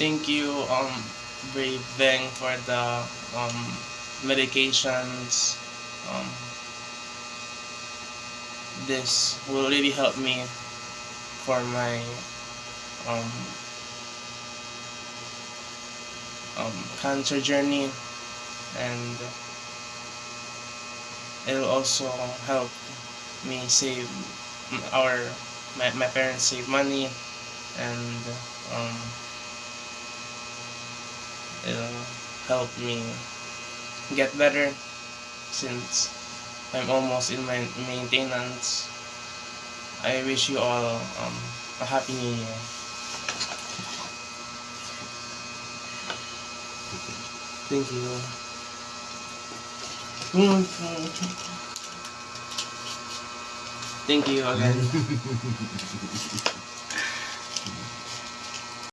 Thank you, Brave Bang, for the um, medications. Um, this will really help me for my um, cancer journey, and it'll also help me save our my parents save money, and um, it'll help me get better since I'm almost in my maintenance. I wish you all a happy new year. Thank you. Thank you again.